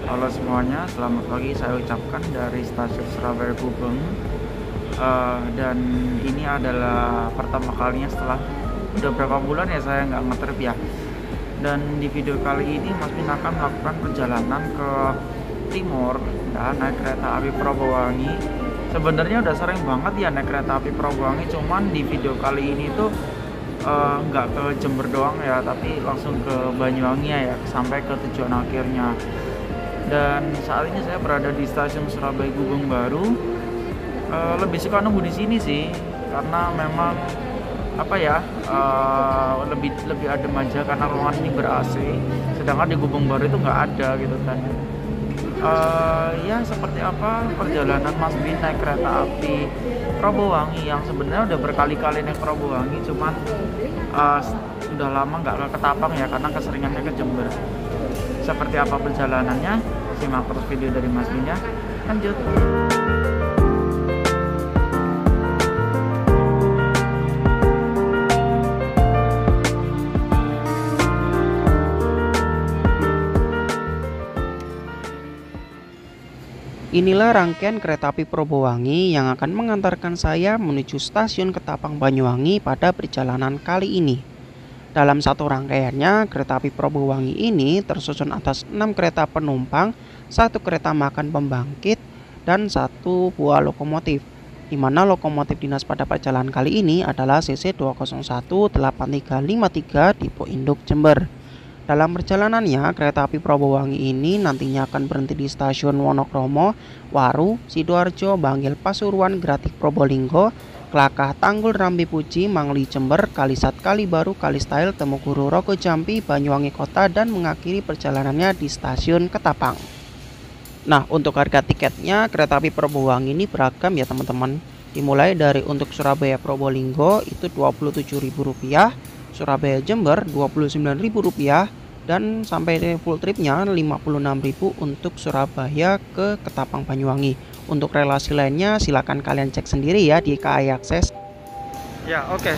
Halo semuanya, selamat pagi saya ucapkan dari stasiun Surabaya Gubeng. Dan ini adalah pertama kalinya setelah udah berapa bulan ya saya nggak ngetrip ya. Dan di video kali ini Mas Bin akan melakukan perjalanan ke timur ya, naik kereta api Probowangi. Sebenarnya udah sering banget ya naik kereta api Probowangi, cuman di video kali ini tuh nggak ke Jember doang ya, tapi langsung ke Banyuwangi ya, sampai ke tujuan akhirnya. Dan saat ini saya berada di stasiun Surabaya Gubeng Baru. Lebih suka nunggu di sini sih, karena memang apa ya, lebih adem aja karena ruangan ini ber AC. Sedangkan di Gubeng Baru itu nggak ada gitu kan. Ya seperti apa perjalanan Mas Bin naik kereta api Probowangi, yang sebenarnya udah berkali-kali naik Probowangi, cuman udah lama nggak ke Ketapang ya karena keseringannya ke Jember. Seperti apa perjalanannya? Simak terus video dari Mas Bin ya. Lanjut. Inilah rangkaian kereta api Probowangi yang akan mengantarkan saya menuju stasiun Ketapang Banyuwangi pada perjalanan kali ini. Dalam satu rangkaiannya, kereta api Probowangi ini tersusun atas 6 kereta penumpang, 1 kereta makan pembangkit, dan 1 buah lokomotif. Di mana lokomotif dinas pada perjalanan kali ini adalah CC 201-8353 tipe induk Jember. Dalam perjalanannya, kereta api Probowangi ini nantinya akan berhenti di stasiun Wonokromo, Waru, Sidoarjo, Bangil Pasuruan, Gratik Probolinggo, Klakah, Tanggul, Rambi Puji, Mangli Jember, Kalisat Kalibaru, Kalistail, Temuguru, Rogo Jampi, Banyuwangi Kota, dan mengakhiri perjalanannya di stasiun Ketapang. Nah, untuk harga tiketnya kereta api Probowangi ini beragam ya teman-teman. Dimulai dari untuk Surabaya Probolinggo itu Rp27.000, Surabaya Jember Rp29.000, dan sampai full tripnya Rp56.000 untuk Surabaya ke Ketapang Banyuwangi. Untuk relasi lainnya silakan kalian cek sendiri ya di KAI Akses. Ya oke.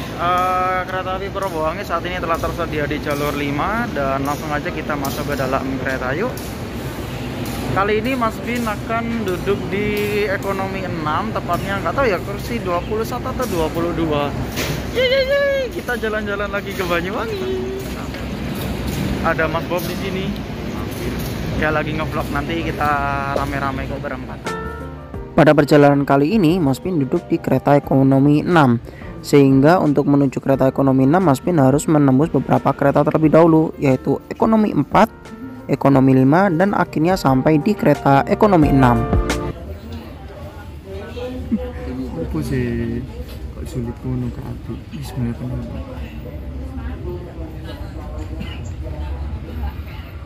Kereta api Probowangi saat ini telah tersedia di jalur 5 dan langsung aja kita masuk ke dalam kereta yuk. Kali ini Mas Bin akan duduk di ekonomi 6, tepatnya nggak tahu ya kursi 21 atau 22. Yeay, kita jalan-jalan lagi ke Banyuwangi. Ada Mas Bob di sini. Ya lagi ngevlog, nanti kita rame-rame kok berempat. Pada perjalanan kali ini Mas Bin duduk di kereta ekonomi 6. Sehingga untuk menuju kereta ekonomi 6 Mas Bin harus menembus beberapa kereta terlebih dahulu, yaitu ekonomi 4, ekonomi 5, dan akhirnya sampai di kereta ekonomi 6. Apa sih? Kok sulit ngono ke api? Bismillahirrahmanirrahim.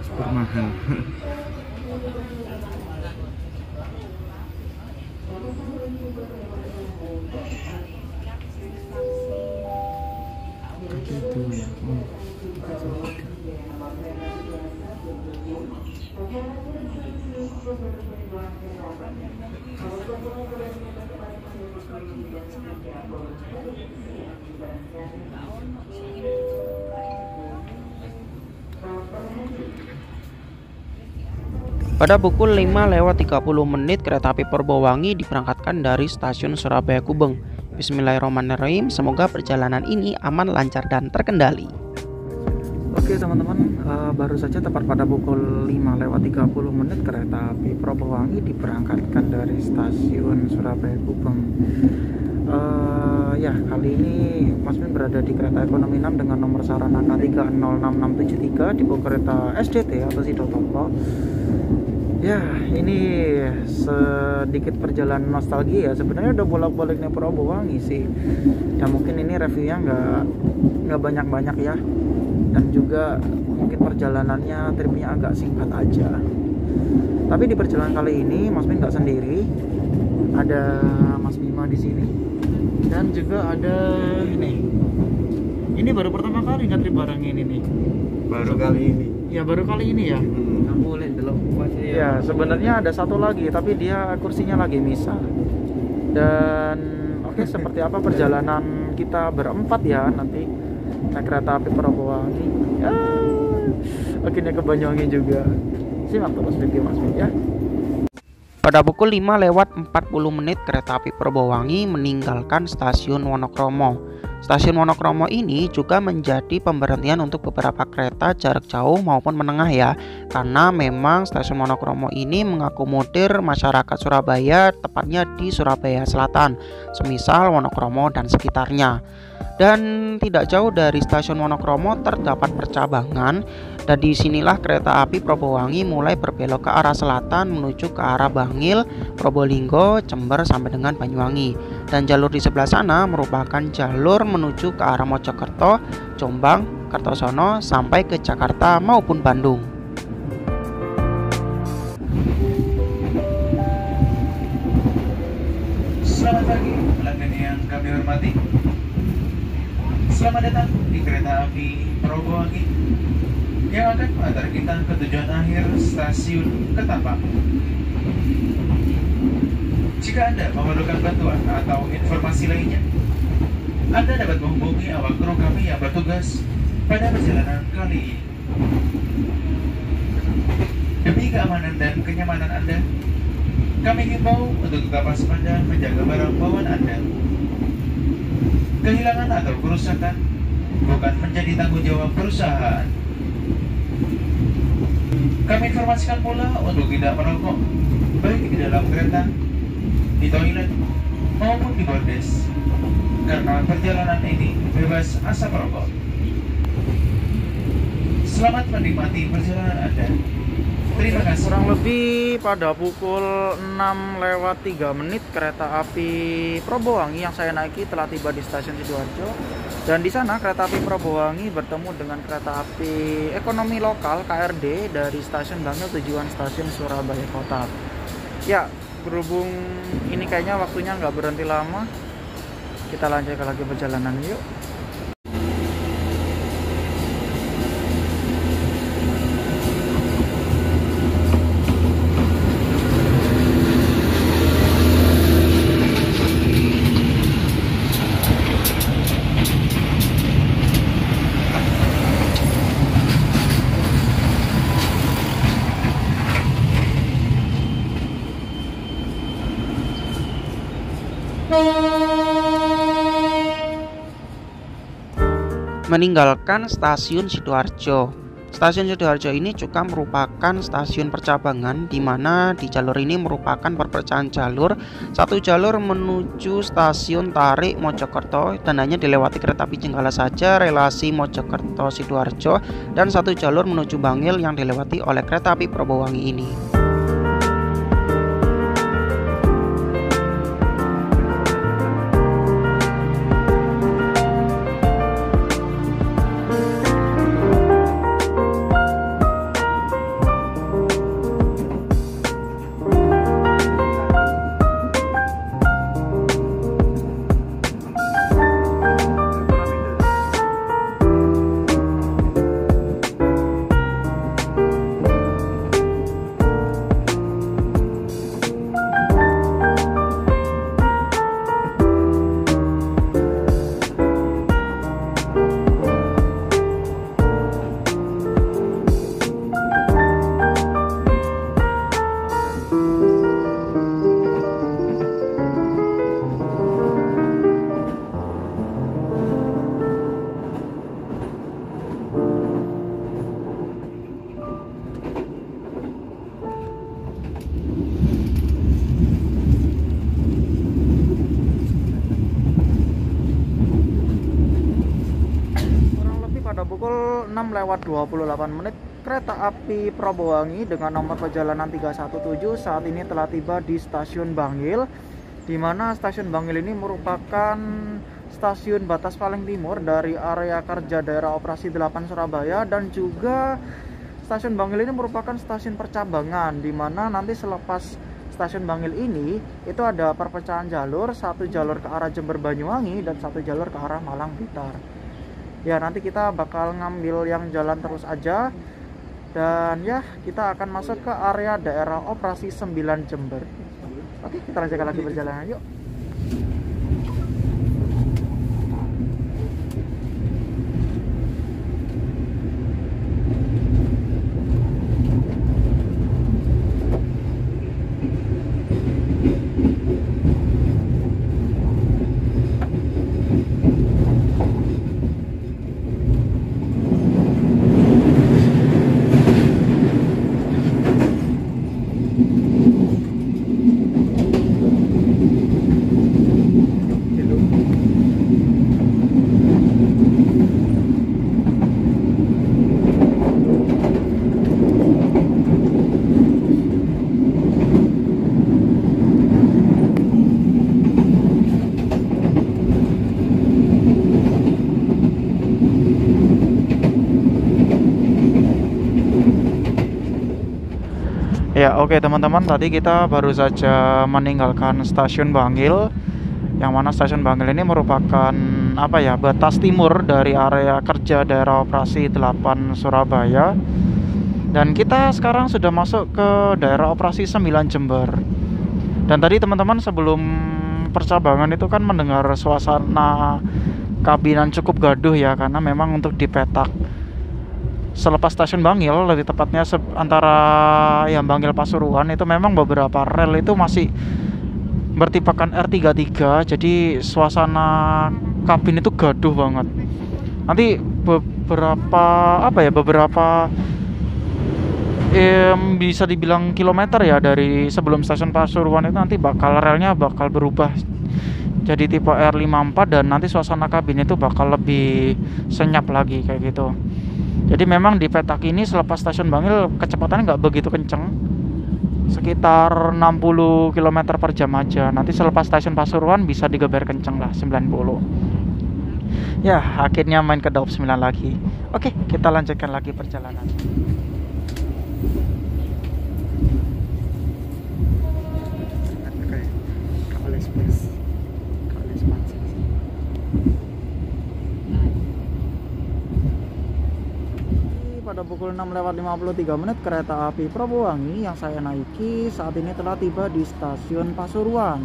Super mahal. Gitu ya. Pada pukul 5:30 kereta api Probowangi diberangkatkan dari stasiun Surabaya Gubeng. Bismillahirrahmanirrahim, semoga perjalanan ini aman, lancar, dan terkendali. Oke teman-teman, baru saja tepat pada pukul 5:30 kereta api Probowangi diberangkatkan dari stasiun Surabaya Gubeng. Ya kali ini Mas Bin berada di kereta ekonomi 6 dengan nomor Sarana K306673 tipe kereta SDT atau Sidotompo. Ya ini sedikit perjalanan nostalgia ya. Sebenarnya udah bolak-balik naik Probowangi sih, dan mungkin ini reviewnya nggak banyak-banyak ya, dan juga mungkin perjalanannya tripnya agak singkat aja. Tapi di perjalanan kali ini Mas Bin nggak sendiri, ada Mas Bima di sini, dan juga ada ini baru pertama kali nggak trip bareng ini nih. Baru kali ini. Ya baru kali ini ya. Boleh delok Ya sebenarnya ada satu lagi, tapi dia kursinya lagi misah. Dan oke, seperti apa perjalanan kita berempat ya nanti naik kereta api Probowangi. Ya, akhirnya ke Banyuwangi juga. Simak terus video Mas Bib ya. Pada pukul 5:40 kereta api Probowangi meninggalkan stasiun Wonokromo. Stasiun Wonokromo ini juga menjadi pemberhentian untuk beberapa kereta jarak jauh maupun menengah ya, karena memang stasiun Wonokromo ini mengakomodir masyarakat Surabaya, tepatnya di Surabaya Selatan, semisal Wonokromo dan sekitarnya. Dan tidak jauh dari stasiun Wonokromo terdapat percabangan, dan disinilah kereta api Probowangi mulai berbelok ke arah selatan menuju ke arah Bangil, Probolinggo, Jember sampai dengan Banyuwangi. Dan jalur di sebelah sana merupakan jalur menuju ke arah Mojokerto, Jombang, Kertosono sampai ke Jakarta maupun Bandung. Selamat pagi, pelanggan yang kami hormati. Selamat datang di kereta api Probowangi yang akan mengantar kita ke tujuan akhir stasiun Ketapang. Jika Anda memerlukan bantuan atau informasi lainnya, Anda dapat menghubungi awak kru kami yang bertugas pada perjalanan kali ini. Demi keamanan dan kenyamanan Anda, kami himbau untuk tetap waspada menjaga barang bawaan Anda. Kehilangan atau kerusakan bukan menjadi tanggung jawab perusahaan. Kami informasikan pula untuk tidak merokok, baik di dalam kereta, di toilet, maupun di bordes, karena perjalanan ini bebas asap rokok. Selamat menikmati perjalanan Anda. Terima kasih. Kurang lebih pada pukul 6:03 kereta api Probowangi yang saya naiki telah tiba di stasiun Sidoarjo, dan di sana kereta api Probowangi bertemu dengan kereta api ekonomi lokal KRD dari stasiun Bangil tujuan stasiun Surabaya Kota. Ya, berhubung ini kayaknya waktunya nggak berhenti lama, kita lanjutkan lagi perjalanan yuk. Meninggalkan stasiun Sidoarjo. Stasiun Sidoarjo ini juga merupakan stasiun percabangan, di mana di jalur ini merupakan perpecahan jalur. Satu jalur menuju stasiun Tarik Mojokerto dan hanya dilewati kereta api Jenggala saja relasi Mojokerto Sidoarjo, dan satu jalur menuju Bangil yang dilewati oleh kereta api Probowangi ini. Pukul 6:28 kereta api Probowangi dengan nomor perjalanan 317 saat ini telah tiba di stasiun Bangil, di mana stasiun Bangil ini merupakan stasiun batas paling timur dari area kerja daerah operasi 8 Surabaya, dan juga stasiun Bangil ini merupakan stasiun percabangan, di mana nanti selepas stasiun Bangil ini itu ada perpecahan jalur, satu jalur ke arah Jember Banyuwangi dan satu jalur ke arah Malang Blitar. Ya, nanti kita bakal ngambil yang jalan terus aja, dan ya kita akan masuk ke area daerah operasi 9 Jember. Oke, kita lanjutkan lagi perjalanan yuk. Oke teman-teman, tadi kita baru saja meninggalkan stasiun Bangil, yang mana stasiun Bangil ini merupakan batas timur dari area kerja daerah operasi 8 Surabaya. Dan kita sekarang sudah masuk ke daerah operasi 9 Jember. Dan tadi teman-teman sebelum percabangan itu kan mendengar suasana kabinan cukup gaduh ya, karena memang untuk di petak selepas stasiun Bangil, lebih tepatnya antara Bangil Pasuruan, itu memang beberapa rel itu masih bertipakan R33, jadi suasana kabin itu gaduh banget. Nanti beberapa bisa dibilang kilometer ya dari sebelum stasiun Pasuruan itu nanti relnya bakal berubah jadi tipe R54, dan nanti suasana kabin itu bakal lebih senyap lagi kayak gitu. Jadi memang di petak ini selepas stasiun Bangil kecepatannya nggak begitu kenceng, sekitar 60 km per jam aja. Nanti selepas stasiun Pasuruan bisa digeber kenceng lah, 90. Ya, akhirnya main ke Daop 9 lagi. Oke, kita lanjutkan lagi perjalanan. Pada pukul 6:53 kereta api Probowangi yang saya naiki saat ini telah tiba di stasiun Pasuruan.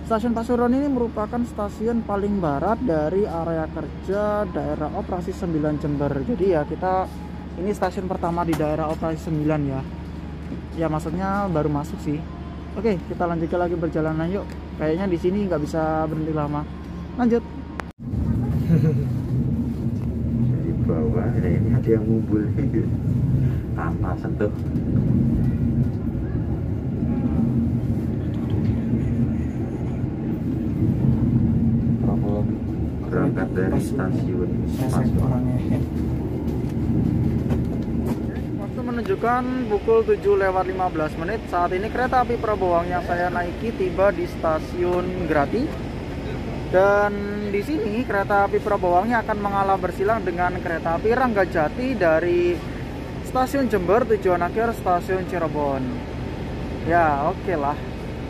Stasiun Pasuruan ini merupakan stasiun paling barat dari area kerja daerah operasi 9 Jember. Jadi ya ini stasiun pertama di daerah operasi 9 ya. Ya maksudnya baru masuk sih. Oke, kita lanjutkan lagi perjalanan yuk. Kayaknya di sini nggak bisa berhenti lama. Lanjut. Bawah ini ada yang ngumpul panas tuh. Berangkat dari stasiun Pasuruan. Waktu menunjukkan pukul 7:15. Saat ini kereta api Probowangi yang saya naiki tiba di stasiun Grati. Dan di sini kereta api Probowangi akan mengalah bersilang dengan kereta api Ranggajati dari stasiun Jember tujuan akhir stasiun Cirebon. Ya, oke lah.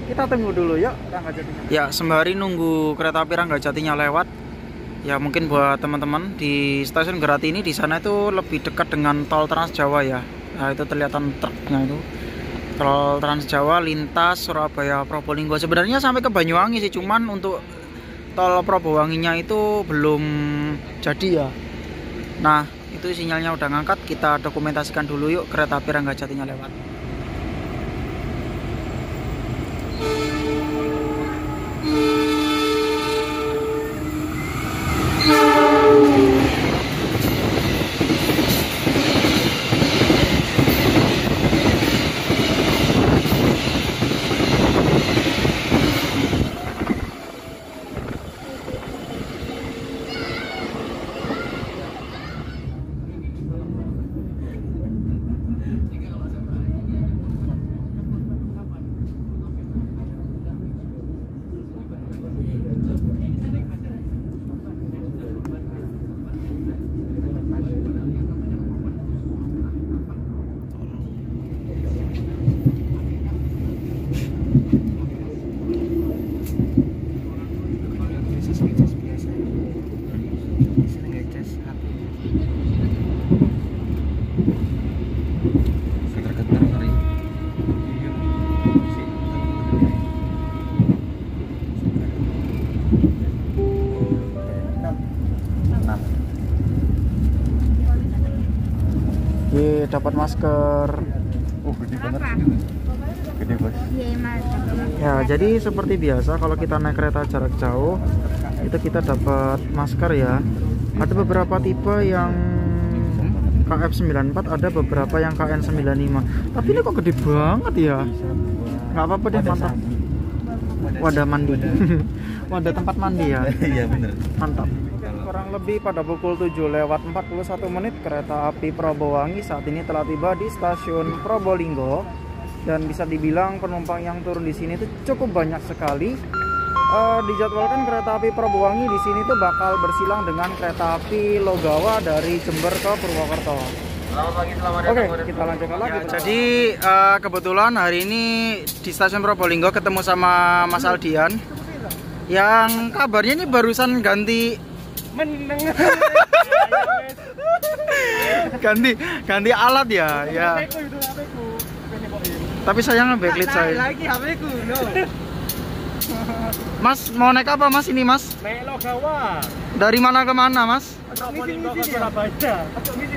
Kita tunggu dulu yuk Ranggajatinya. Ya, sembari nunggu kereta api Ranggajatinya lewat. Ya, mungkin buat teman-teman di stasiun Grati ini, di sana itu lebih dekat dengan tol Trans Jawa ya. Nah, itu kelihatan truknya itu. Tol Trans Jawa lintas Surabaya Probolinggo. Sebenarnya sampai ke Banyuwangi sih, cuman untuk tol Probowanginya itu belum jadi ya. Nah, itu sinyalnya udah ngangkat, kita dokumentasikan dulu yuk kereta api Ranggajatinya lewat. Dapat masker. Oh, gede banget. Gede bos. Ya, jadi seperti biasa kalau kita naik kereta jarak jauh itu kita dapat masker ya. Ada beberapa tipe yang KF94, ada beberapa yang KN95. Tapi ini kok gede banget ya. Nggak apa-apa deh, mantap. Wadah mandi. Wadah tempat mandi ya. Iya bener. Mantap. Kurang lebih pada pukul 7:41 kereta api Probowangi saat ini telah tiba di stasiun Probolinggo, dan bisa dibilang penumpang yang turun di sini itu cukup banyak sekali. Dijadwalkan kereta api Probowangi di sini tuh bakal bersilang dengan kereta api Logawa dari Jember ke Purwokerto. Oke, kita lanjutkan lagi. Ya, jadi kebetulan hari ini di stasiun Probolinggo ketemu sama Mas Aldian yang kabarnya ini barusan ganti ganti alat ya. Ya. Tapi sayangnya backlit saya. Mas mau naik apa Mas ini Mas? Naik Logawa. Dari mana ke mana Mas? Probolinggo ke Surabaya.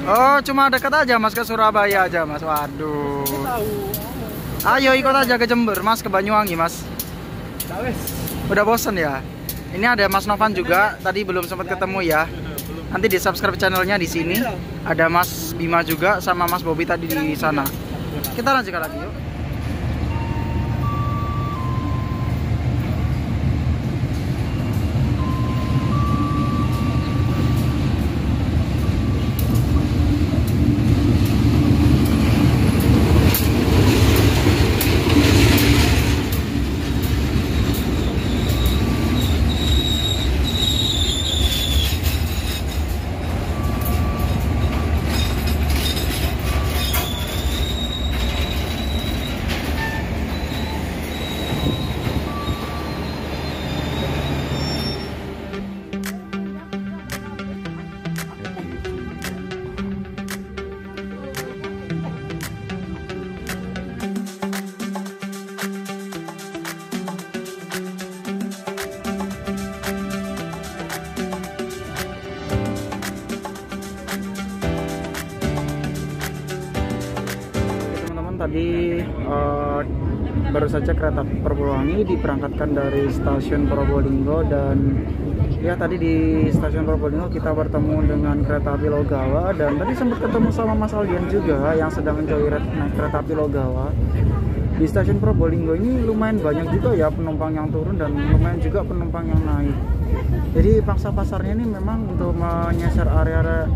Oh cuma dekat aja Mas, ke Surabaya aja Mas. Waduh. Ayo ikut aja ke Jember Mas, ke Banyuwangi Mas. Udah bosen ya? Ini ada Mas Novan juga, tadi belum sempat ketemu ya. Nanti di subscribe channelnya di sini. Ada Mas Bima juga sama Mas Bobby tadi di sana. Kita lanjutkan lagi yuk. Tadi baru saja kereta Perpuwangi diberangkatkan dari stasiun Probolinggo, dan ya tadi di stasiun Probolinggo kita bertemu dengan kereta api Logawa, dan tadi sempat ketemu sama Mas Aldian juga yang sedang joyride naik kereta api Logawa. Di stasiun Probolinggo ini lumayan banyak juga ya penumpang yang turun dan lumayan juga penumpang yang naik. Jadi pangsa pasarnya ini memang untuk menyasar area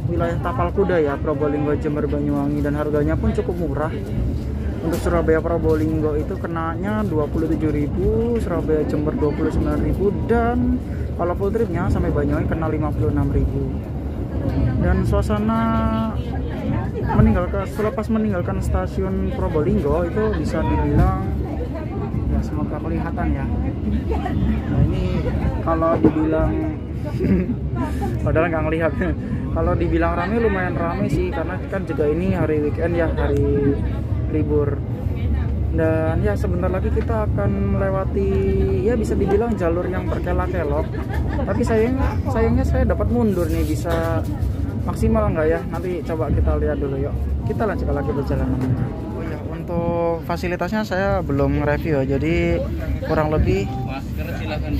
wilayah tapal kuda ya, Probolinggo, Jember, Banyuwangi, dan harganya pun cukup murah. Untuk Surabaya Probolinggo itu kenanya 27.000, Surabaya Jember 29.000, dan kalau full tripnya sampai Banyuwangi kena 56.000. Dan suasana selepas meninggalkan stasiun Probolinggo itu bisa dibilang ya, semoga kelihatan ya. Nah ini kalau dibilang padahal nggak ngelihat. Kalau dibilang rame lumayan rame sih, karena kan juga ini hari weekend ya, hari libur. Dan ya sebentar lagi kita akan melewati ya bisa dibilang jalur yang berkelok-kelok. Tapi sayangnya saya dapat mundur nih, bisa maksimal nggak ya? Nanti coba kita lihat dulu yuk. Kita lanjutkan lagi perjalanan. Oh ya, untuk fasilitasnya saya belum review ya. Jadi kurang lebih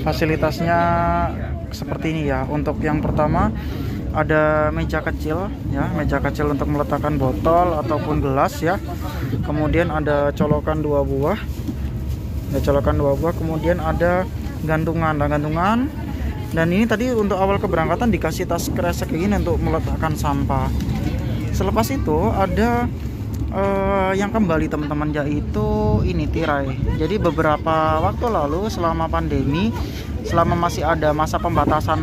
fasilitasnya seperti ini ya. Untuk yang pertama ada meja kecil ya, meja kecil untuk meletakkan botol ataupun gelas ya. Kemudian ada colokan 2 buah. Kemudian ada gantungan. Dan ini tadi untuk awal keberangkatan dikasih tas kresek ini untuk meletakkan sampah. Selepas itu ada yang kembali teman-teman, yaitu ini tirai. Jadi beberapa waktu lalu selama pandemi, selama masih ada masa pembatasan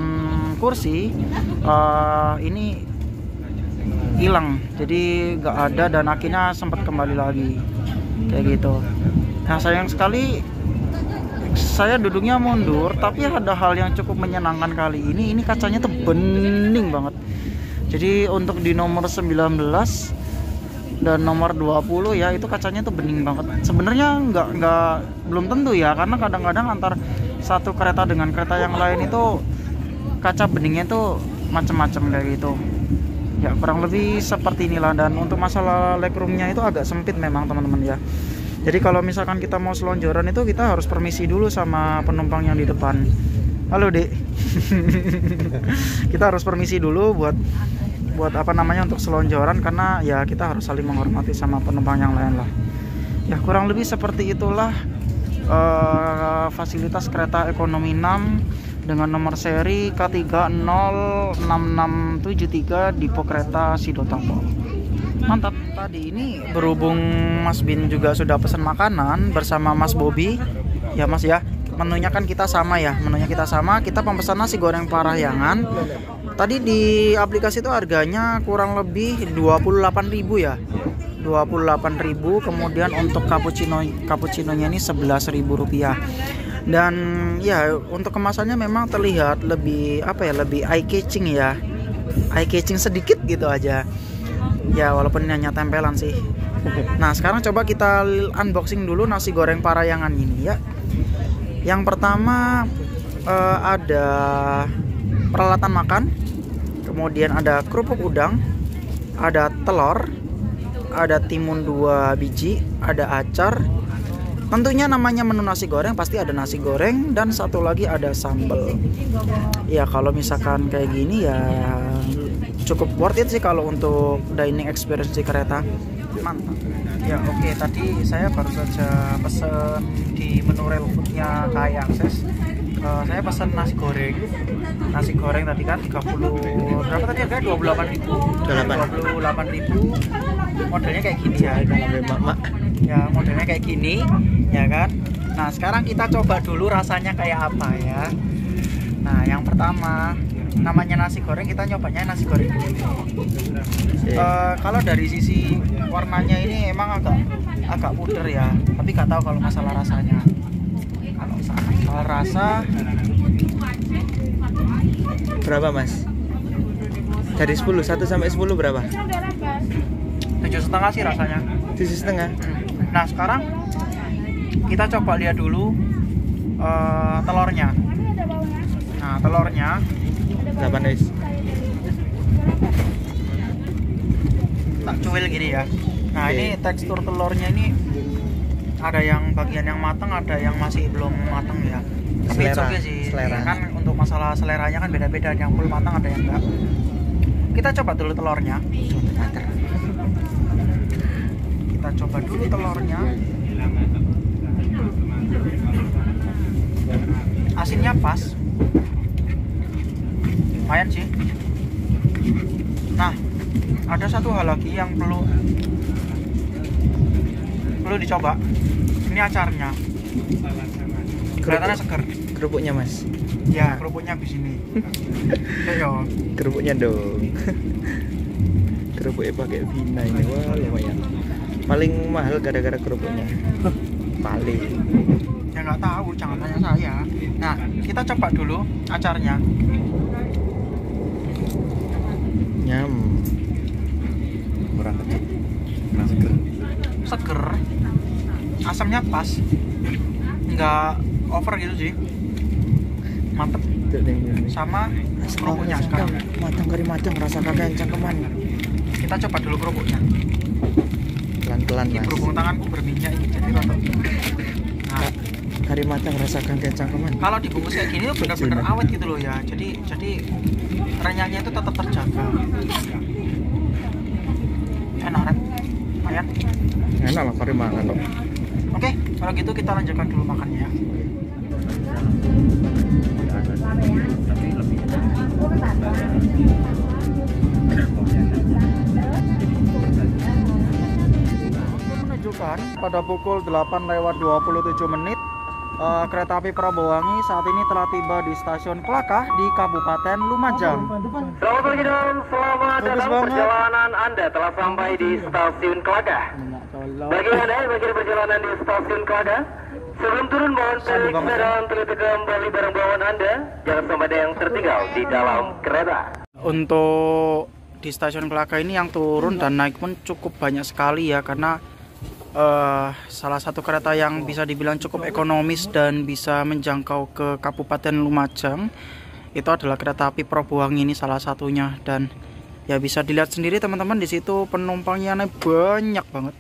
kursi, ini hilang, jadi nggak ada, dan akhirnya sempat kembali lagi kayak gitu. Nah sayang sekali saya duduknya mundur, tapi ada hal yang cukup menyenangkan kali ini kacanya tuh bening banget. Jadi untuk di nomor 19 dan nomor 20 ya, itu kacanya tuh bening banget. Sebenarnya belum tentu ya, karena kadang-kadang antar satu kereta dengan kereta yang lain itu kaca beningnya tuh macam-macam kayak gitu ya, kurang lebih seperti inilah. Dan untuk masalah legroomnya itu agak sempit memang teman-teman ya. Jadi kalau misalkan kita mau selonjoran itu kita harus permisi dulu sama penumpang yang di depan. Halo dek. Kita harus permisi dulu buat apa namanya, untuk selonjoran, karena ya kita harus saling menghormati sama penumpang yang lain lah ya. Kurang lebih seperti itulah fasilitas kereta ekonomi 6 dengan nomor seri K306673 di kereta Sidotapo. Mantap. Tadi ini berhubung Mas Bin juga sudah pesan makanan bersama Mas Bobby ya Mas ya, menunya kan kita sama ya, kita pemesan nasi goreng Parahyangan Tadi di aplikasi itu harganya kurang lebih 28.000 ya. 28.000. Kemudian untuk cappuccinonya ini 11.000 rupiah. Dan ya untuk kemasannya memang terlihat lebih lebih eye catching ya. Eye catching sedikit gitu aja. Ya walaupun ini hanya tempelan sih. Nah sekarang coba kita unboxing dulu nasi goreng Parayangan ini ya. Yang pertama ada peralatan makan. Kemudian ada kerupuk udang, ada telur, ada timun 2 biji, ada acar. Tentunya namanya menu nasi goreng pasti ada nasi goreng dan satu lagi ada sambal. Ya kalau misalkan kayak gini ya cukup worth it sih kalau untuk dining experience di kereta. Mantap. Ya oke, tadi saya baru saja pesen di menu rail foodnya KAI Akses. Saya pesan nasi goreng tadi kan 30 berapa tadi harganya 28.000 modelnya kayak gini ya modelnya kayak gini ya kan. Nah sekarang kita coba dulu rasanya kayak apa ya. Nah yang pertama namanya nasi goreng, kita nyobanya nasi goreng ini. Kalau dari sisi warnanya ini emang agak putih ya, tapi nggak tahu kalau masalah rasanya. Kalau soal rasa berapa mas? Dari 10, 1 sampai 10 berapa? 7,5 sih rasanya. 7,5. Nah sekarang kita coba lihat dulu telurnya. Nah telurnya 8 guys. Tak cuil gini ya. Nah ini tekstur telurnya ini ada yang bagian yang matang, ada yang masih belum matang ya. Tapi oke sih. Selera. Kan untuk masalah seleranya kan beda-beda, ada yang full matang, ada yang enggak. Kita coba dulu telurnya. Kita coba dulu telurnya. Asinnya pas. Lumayan sih. Nah, ada satu hal lagi yang perlu dicoba. Ini acarnya. Kelihatannya seger. Kerupuknya mas? Ya, kerupuknya di sini. Ayo. Kerupuknya dong. Kerupuknya pakai Vina ini, wah lumayan. Paling mahal gara-gara kerupuknya. Paling. Ya nggak tahu, jangan tanya saya. Nah, kita coba dulu acarnya. Nyam. Kurang kecil. Kurang seger. Seger. Asamnya pas. Nggak over gitu sih. Mantep. Sama kerupuknya sekarang. Matang kari matang, rasa kakek cangkeman. Kita coba dulu kerupuknya. Pelan-pelan Ini mas. berhubung tanganku berminyak ini jadi rotok. Nah, Kari matang rasa kakek cangkeman. kalau dibungkus kayak gini tuh bener-bener awet gitu loh ya. Jadi renyahnya itu tetap terjaga. Enak kan? Lumayan. Enak lah kari makan loh. Oke, kalau gitu kita lanjutkan dulu makannya ya. Menunjukkan pada pukul 8:27 kereta api Prabowangi saat ini telah tiba di stasiun Klakah di Kabupaten Lumajang. Selamat pagi dan selamat datang. Perjalanan Anda telah sampai di stasiun Klakah. Bagi Anda yang bagian perjalanan di stasiun Klakah, sebelum turun mohon tarik dan teliti kembali barang bawaan Anda. Jangan sampai ada yang tertinggal di dalam kereta. Untuk di stasiun Klakah ini yang turun dan naik pun cukup banyak sekali ya, karena salah satu kereta yang bisa dibilang cukup ekonomis dan bisa menjangkau ke Kabupaten Lumajang itu adalah kereta api Prabowangi ini salah satunya. Dan ya bisa dilihat sendiri teman-teman, di situ penumpangnya banyak banget.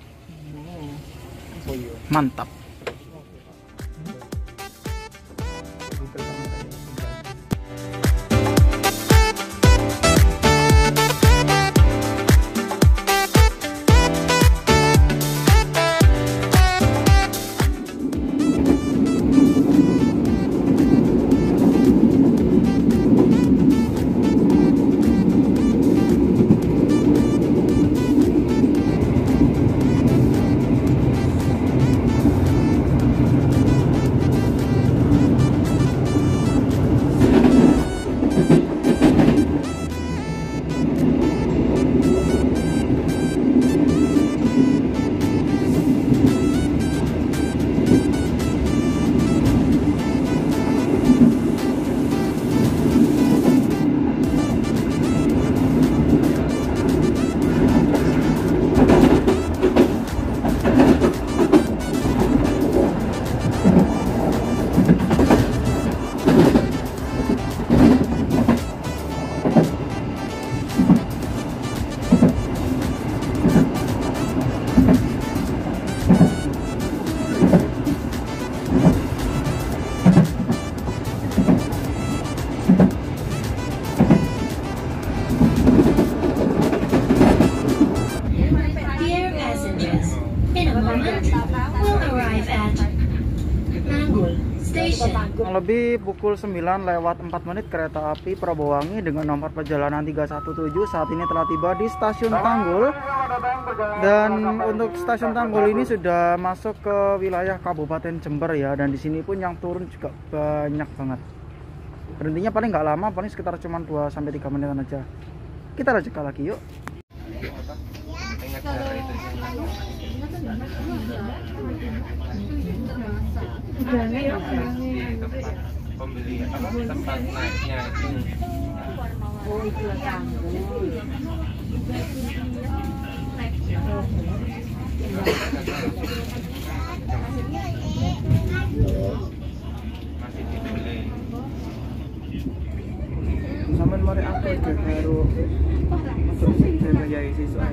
Mantap. Kurang lebih pukul 9:04 kereta api Prabowangi dengan nomor perjalanan 317 saat ini telah tiba di stasiun Tanggul. Dan untuk stasiun Tanggul ini sudah masuk ke wilayah Kabupaten Jember ya, dan di sini pun yang turun juga banyak banget. Berhentinya paling nggak lama, paling sekitar cuma 2-3 menitan aja. Kita lanjutkan lagi yuk. Tempat naiknya itu. Oh, itu masih dibeli. Sampai mari aku ke baru masuk saya jadi siswa.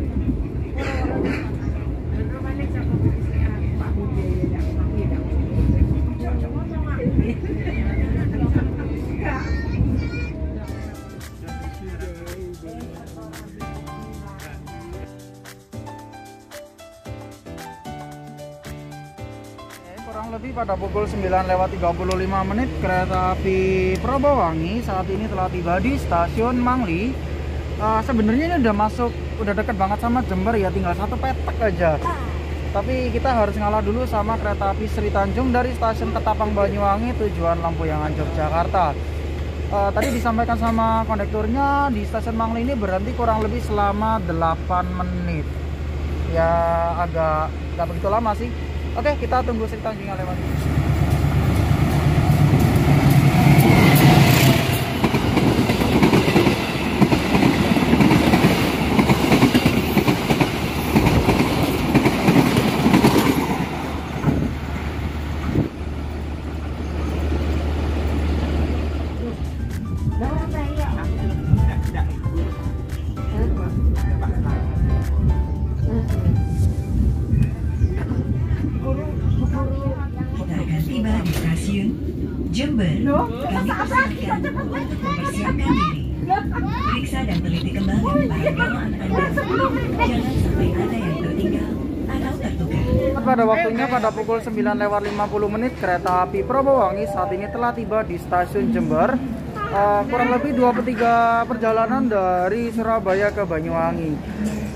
Kurang lebih pada pukul 9:35 kereta api Prabowangi saat ini telah tiba di stasiun Mangli. Sebenarnya ini udah dekat banget sama Jember ya, tinggal 1 petak aja. Tapi kita harus ngalah dulu sama kereta api Sri Tanjung dari stasiun Ketapang Banyuwangi tujuan Lampuyangan Yogyakarta. Tadi disampaikan sama kondekturnya di stasiun Mangli ini berhenti kurang lebih selama 8 menit. Ya agak nggak begitu lama sih. Oke, kita tunggu Sri Tanjung yang lewat. Jember, kami persilakan untuk mempersiapkan diri. Periksa dan teliti kembali barang bawaan Anda. Jangan sampai ada yang tertinggal atau tertukar. Pada waktunya pada pukul 9:50 kereta api Prabowangi saat ini telah tiba di stasiun Jember. Kurang lebih 2/3 perjalanan dari Surabaya ke Banyuwangi.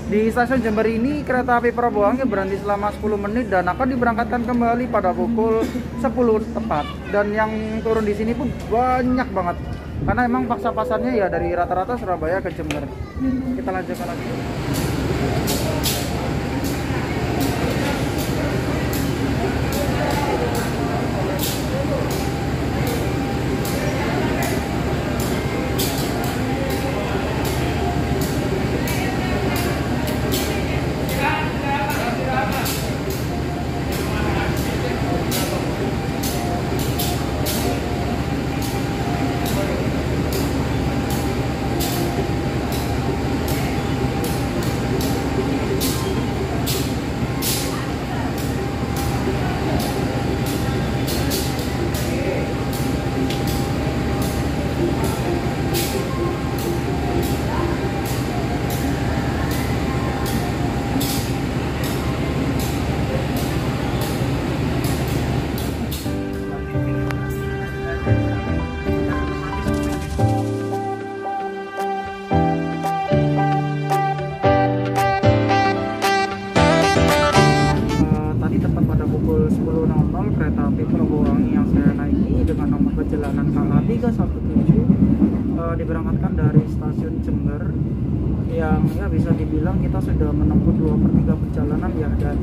Di stasiun Jember ini kereta api Prabowangi berhenti selama 10 menit dan akan diberangkatkan kembali pada pukul 10 tepat. Dan yang turun di sini pun banyak banget. Karena emang paksa-pasarnya ya dari rata-rata Surabaya ke Jember. Kita lanjutkan lagi. Kereta api Prabowangi yang saya naiki dengan nomor perjalanan KA 317 diberangkatkan dari stasiun Jember, yang ya bisa dibilang kita sudah menempuh 2/3 perjalanan ya. Dan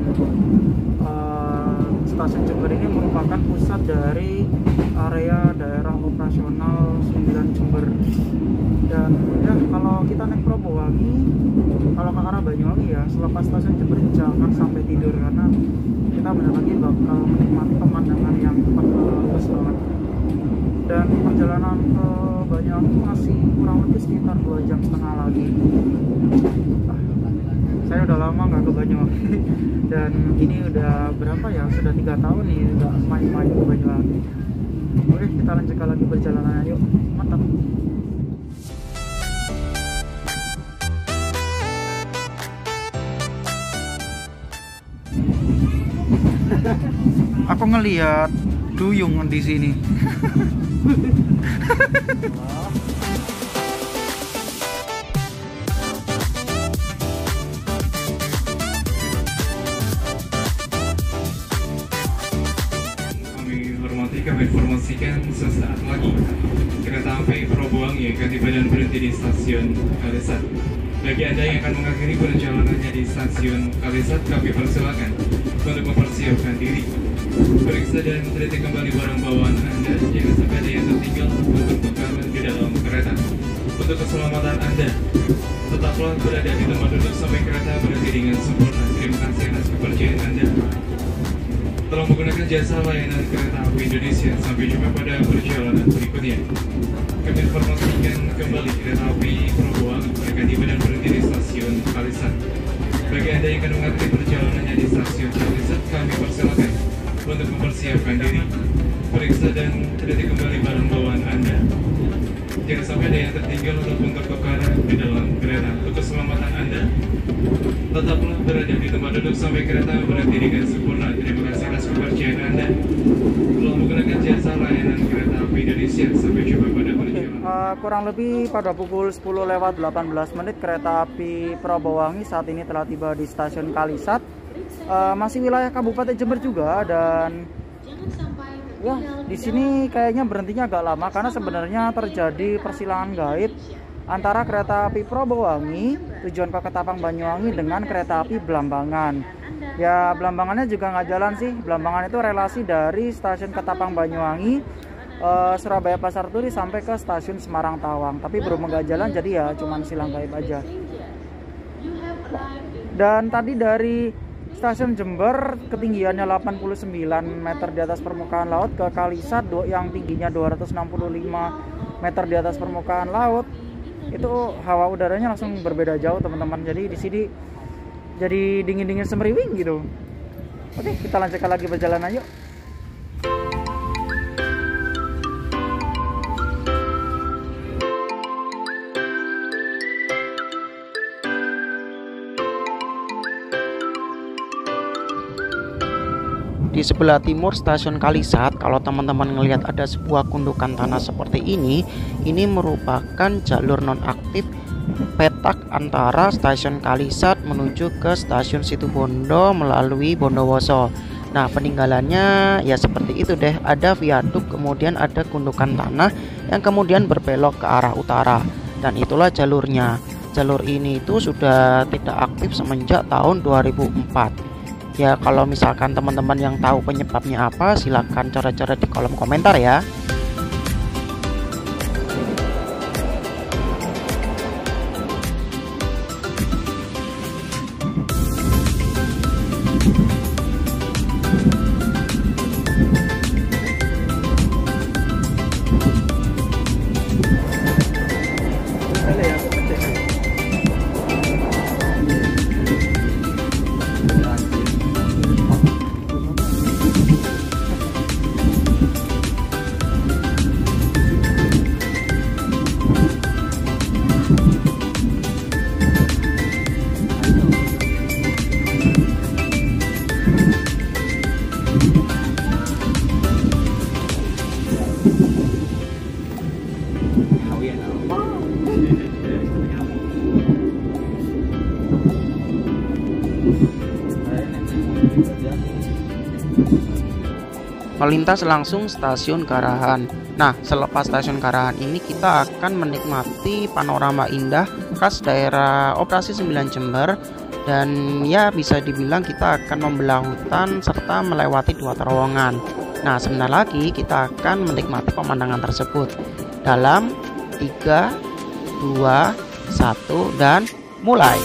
stasiun Jember ini merupakan pusat dari area daerah operasional 9 Jember. Dan ya kalau kita naik Prabowangi, kalau ke arah Banyuwangi ya selepas stasiun Jember jangan sampai tidur, karena kita benar lagi bakal menikmati pemandangan yang bagus banget. Dan perjalanan ke Banyuwangi masih kurang lebih sekitar 2,5 jam lagi. Saya udah lama nggak ke Banyuwangi dan ini udah berapa ya, sudah 3 tahun nih nggak main-main ke Banyuwangi. Oke, kita lanjutkan lagi perjalanan, yuk, mantap. Aku ngelihat duyung di sini. Kami informasikan sesaat lagi kereta api Probowangi akan tiba dan berhenti di stasiun Kalisat. Bagi Anda yang akan mengakhiri perjalanannya di stasiun Kalisat, kami persilakan untuk mempersiapkan diri, periksa dan teliti kembali barang bawaan Anda jika sampai ada yang tertinggal untuk tukaran di dalam kereta. Untuk keselamatan Anda, tetaplah berada di tempat duduk sampai kereta berhenti dengan sempurna. Terima kasih atas kepercayaan Anda telah menggunakan jasa layanan kereta api Indonesia. Sampai jumpa pada perjalanan berikutnya. Kami informasikan kembali kereta api Probowangi akan tiba dan berhenti di stasiun Kalisat. Bagi Anda yang akan mengakhiri perjalanannya di stasiun Kalisat, kami persilakan untuk mempersiapkan diri, periksa dan teliti kembali barang bawaan Anda. Jangan sampai ada yang tertinggal ataupun tertukaran di dalam kereta. Untuk keselamatan Anda, tetaplah berada di tempat duduk sampai kereta berhenti dengan sempurna. Terima kasih atas kepercayaan Anda telah menggunakan jasa layanan kereta api Indonesia. Sampai jumpa pada perjalanan. Kurang lebih pada pukul 10:18 kereta api Probowangi saat ini telah tiba di stasiun Kalisat. Masih wilayah Kabupaten Jember juga, dan ya di sini kayaknya berhentinya agak lama karena sebenarnya terjadi persilangan gaib antara kereta api Probowangi tujuan ke Ketapang Banyuwangi dengan kereta api Blambangan. Ya, Blambangannya juga nggak jalan sih. Blambangan itu relasi dari stasiun Ketapang Banyuwangi, Surabaya Pasar Turi sampai ke stasiun Semarang Tawang. Tapi berhubung nggak jalan, jadi ya cuman silang gaib aja. Dan tadi dari stasiun Jember ketinggiannya 89 meter di atas permukaan laut ke Kalisat yang tingginya 265 meter di atas permukaan laut, itu hawa udaranya langsung berbeda jauh teman-teman. Jadi di sini jadi dingin-dingin semriwing gitu. Oke, kita lanjutkan lagi perjalanan yuk. Di sebelah timur stasiun Kalisat, kalau teman-teman ngelihat ada sebuah gundukan tanah seperti ini merupakan jalur nonaktif petak antara stasiun Kalisat menuju ke stasiun Situbondo melalui Bondowoso. Nah, peninggalannya ya seperti itu deh, ada viaduk, kemudian ada gundukan tanah yang kemudian berbelok ke arah utara, dan itulah jalurnya. Jalur ini itu sudah tidak aktif semenjak tahun 2004. Ya, kalau misalkan teman-teman yang tahu penyebabnya apa, silahkan coret-coret di kolom komentar ya. Melintas langsung stasiun Garahan. Nah, selepas stasiun Garahan ini kita akan menikmati panorama indah khas daerah operasi 9 Jember, dan ya bisa dibilang kita akan membelah hutan serta melewati 2 terowongan. Nah, sebentar lagi kita akan menikmati pemandangan tersebut. Dalam 3, 2, 1 dan mulai.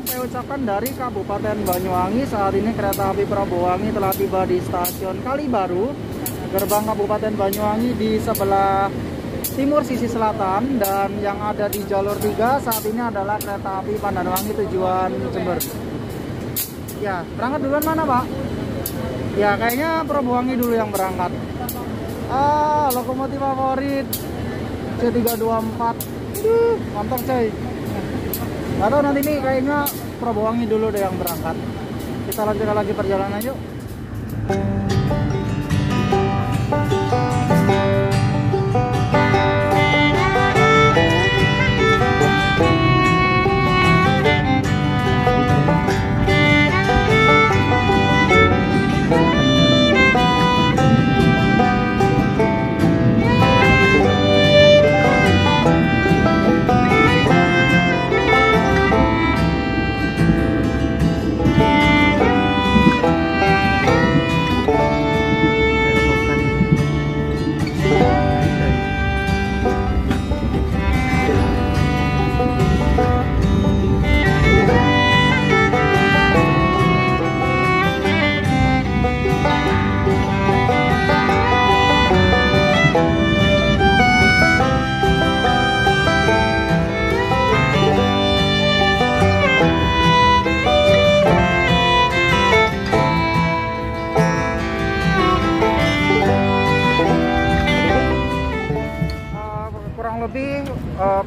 saya ucapkan dari Kabupaten Banyuwangi. Saat ini kereta api Prabowangi telah tiba di stasiun Kalibaru. Gerbang Kabupaten Banyuwangi di sebelah timur sisi selatan, dan yang ada di jalur 3 saat ini adalah kereta api Pandanwangi tujuan Jember. Ya, berangkat duluan mana, Pak? Ya, kayaknya Prabowangi dulu yang berangkat. Lokomotif favorit C324. Mantap, coy. Atau nanti nih kayaknya Prabowangi dulu deh yang berangkat. Kita lanjutkan lagi perjalanan yuk.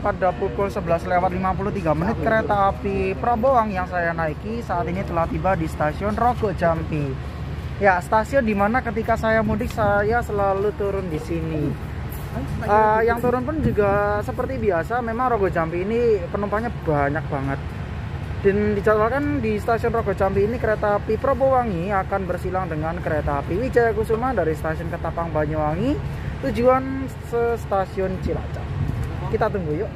Pada pukul 11:53 kereta api Prabowangi yang saya naiki saat ini telah tiba di stasiun Rogo Jampi. Ya, stasiun dimana ketika saya mudik saya selalu turun di sini. Yang turun pun juga seperti biasa, memang Rogo Jampi ini penumpangnya banyak banget. Dan dijadwalkan di stasiun Rogo Jampi ini kereta api Prabowangi akan bersilang dengan kereta api Wijaya Kusuma dari stasiun Ketapang Banyuwangi tujuan stasiun Cilacap. Kita tunggu yuk.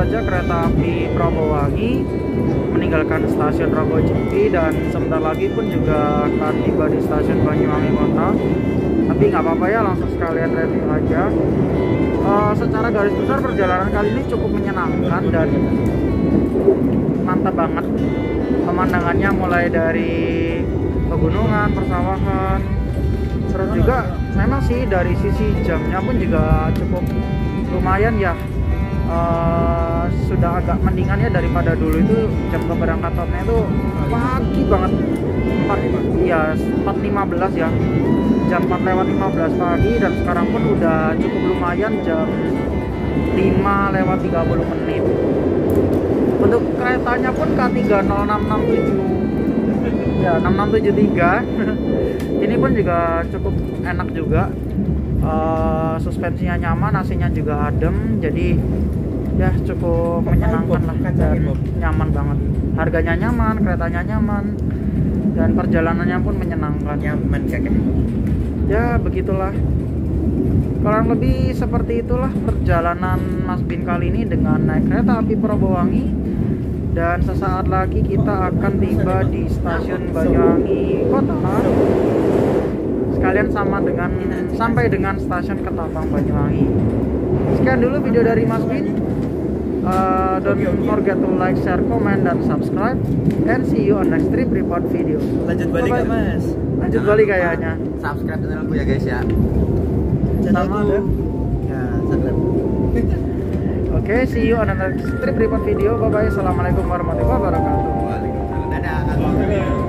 Kereta api Prabowangi meninggalkan stasiun Rogo Jampi dan sebentar lagi pun juga akan tiba di stasiun Banyuwangi Kota. Tapi nggak apa-apa ya, langsung sekalian review aja. Secara garis besar perjalanan kali ini cukup menyenangkan dan mantap banget. Pemandangannya mulai dari pegunungan, persawahan, terus juga memang sih dari sisi jamnya pun juga cukup lumayan ya. Sudah agak mendingan ya daripada dulu itu jam keberangkatannya itu pagi banget, 4.15 ya, jam 4:15 pagi, dan sekarang pun udah cukup lumayan jam 5:30 menit. Untuk keretanya pun K30667 ya, 6673 ini pun juga cukup enak juga. suspensinya nyaman, AC-nya juga adem, jadi ya cukup menyenangkan lah dan nyaman banget. Harganya nyaman, keretanya nyaman, dan perjalanannya pun menyenangkan. Nyaman kakek. Ya begitulah, kurang lebih seperti itulah perjalanan Mas Bin kali ini dengan naik kereta api Probowangi. Dan sesaat lagi kita akan tiba di stasiun Banyuwangi Kota, sekalian sampai dengan stasiun Ketapang Banyuwangi. Sekian dulu video dari Mas Bin. Don't forget to like, share, comment, dan subscribe, and see you on next trip report video. Lanjut balik ya Mas. Lanjut balik kayaknya. Subscribe channelku ya guys ya. Sama ada. Ya, subscribe. Oke, see you on the next trip report video. Bye bye. Assalamualaikum warahmatullahi wabarakatuh. Waalaikumsalam. Dadah.